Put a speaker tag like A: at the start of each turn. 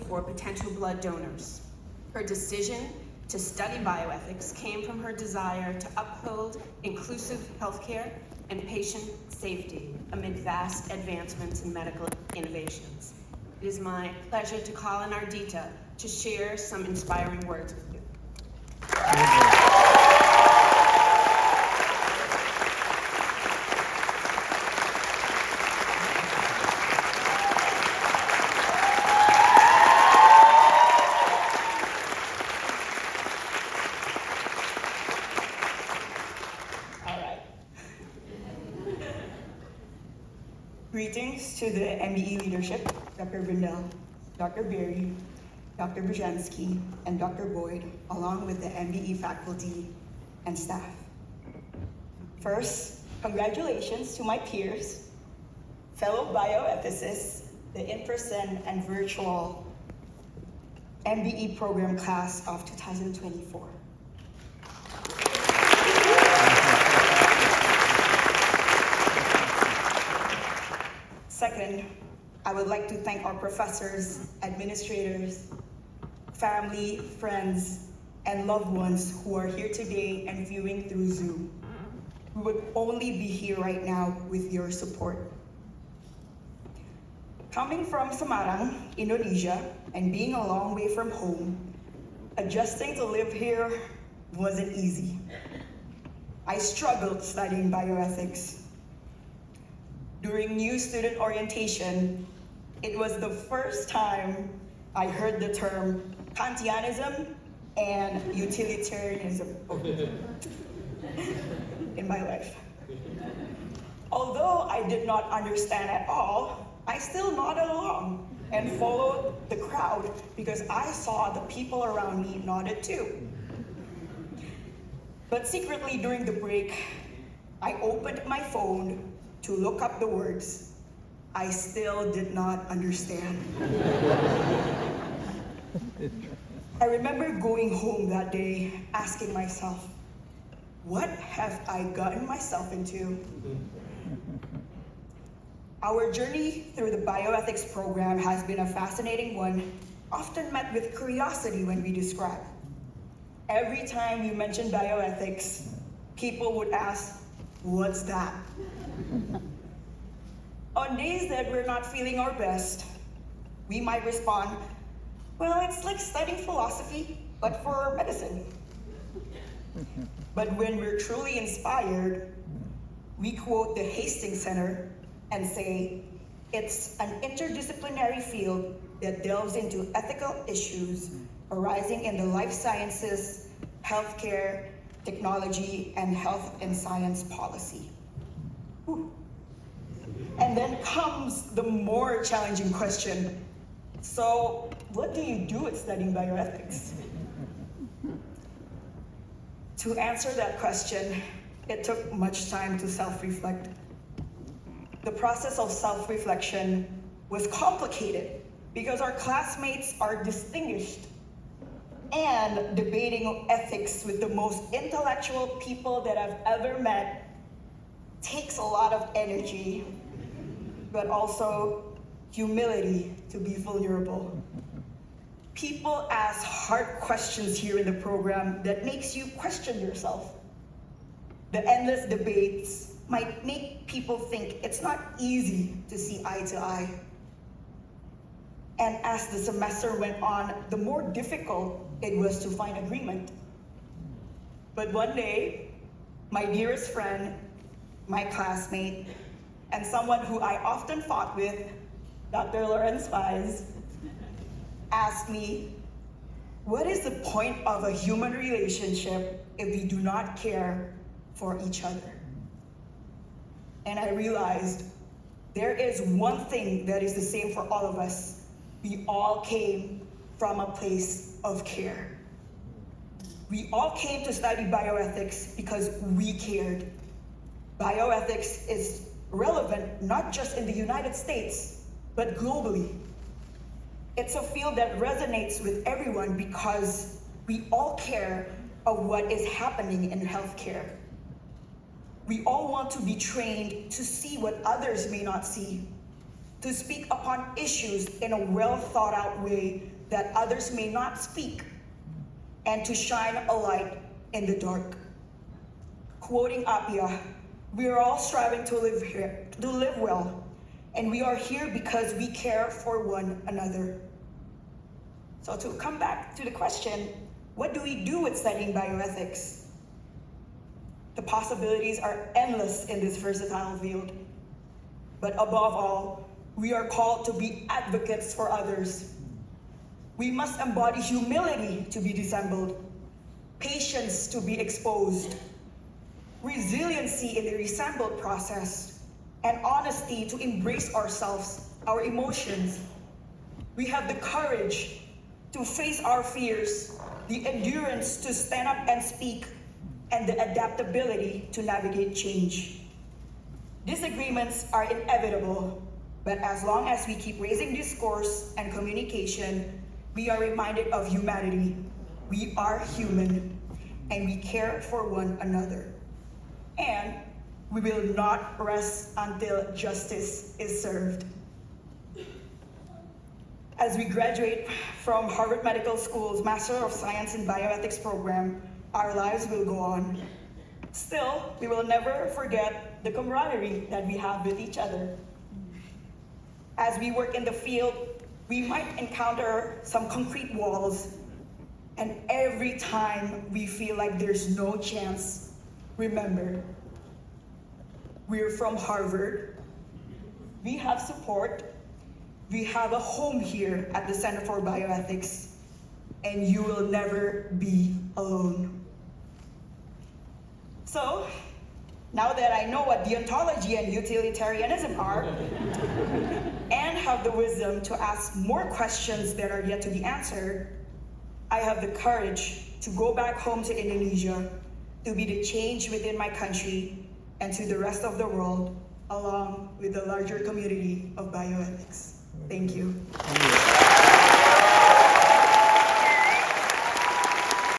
A: for potential blood donors. Her decision to study bioethics came from her desire to uphold inclusive healthcare and patient safety amid vast advancements in medical innovations. It is my pleasure to call on Ardita to share some inspiring words with you.
B: Greetings to the MBE leadership, Dr. Brindel, Dr. Berry, Dr. Brzezinski, and Dr. Boyd, along with the MBE faculty and staff. First, congratulations to my peers, fellow bioethicists, the in-person and virtual MBE program class of 2024. Second, I would like to thank our professors, administrators, family, friends, and loved ones who are here today and viewing through Zoom. We would only be here right now with your support. Coming from Semarang, Indonesia, and being a long way from home, adjusting to live here wasn't easy. I struggled studying bioethics. During new student orientation, it was the first time I heard the term Kantianism and utilitarianism in my life. Although I did not understand at all, I still nodded along and followed the crowd because I saw the people around me nodded too. But secretly during the break, I opened my phone to look up the words I still did not understand. I remember going home that day asking myself, what have I gotten myself into? Our journey through the bioethics program has been a fascinating one, often met with curiosity when we describe. Every time we mention bioethics, people would ask, what's that? On days that we're not feeling our best, we might respond, well, it's like studying philosophy, but for medicine. But when we're truly inspired, we quote the Hastings Center and say, it's an interdisciplinary field that delves into ethical issues arising in the life sciences, healthcare, technology, and health and science policy. Whew. And then comes the more challenging question. So what do you do with studying bioethics? To answer that question, it took much time to self-reflect. The process of self-reflection was complicated because our classmates are distinguished, and debating ethics with the most intellectual people that I've ever met takes a lot of energy, but also humility to be vulnerable. People ask hard questions here in the program that makes you question yourself. The endless debates might make people think it's not easy to see eye to eye. And as the semester went on, the more difficult it was to find agreement. But one day, my dearest friend, my classmate, and someone who I often fought with, Dr. Lawrence Wise, asked me, what is the point of a human relationship if we do not care for each other? And I realized there is one thing that is the same for all of us. We all came from a place of care. We all came to study bioethics because we cared. Bioethics is relevant not just in the United States, but globally. It's a field that resonates with everyone because we all care of what is happening in healthcare. We all want to be trained to see what others may not see. to speak upon issues in a well thought out way that others may not speak, and to shine a light in the dark. Quoting Appia, we are all striving to live well, and we are here because we care for one another. So to come back to the question, what do we do with studying bioethics? The possibilities are endless in this versatile field. But above all, we are called to be advocates for others. We must embody humility to be dissembled, patience to be exposed, resiliency in the resembled process, and honesty to embrace ourselves, our emotions. We have the courage to face our fears, the endurance to stand up and speak, and the adaptability to navigate change. Disagreements are inevitable, but as long as we keep raising discourse and communication, we are reminded of humanity. We are human, and we care for one another. And we will not rest until justice is served. As we graduate from Harvard Medical School's Master of Science in Bioethics program, our lives will go on. Still, we will never forget the camaraderie that we have with each other. As we work in the field, we might encounter some concrete walls, and every time we feel like there's no chance, remember, we're from Harvard, we have support, we have a home here at the Center for Bioethics, and you will never be alone. So, now that I know what deontology and utilitarianism are, and have the wisdom to ask more questions that are yet to be answered, I have the courage to go back home to Indonesia, to be the change within my country and to the rest of the world, along with the larger community of bioethics. Thank you.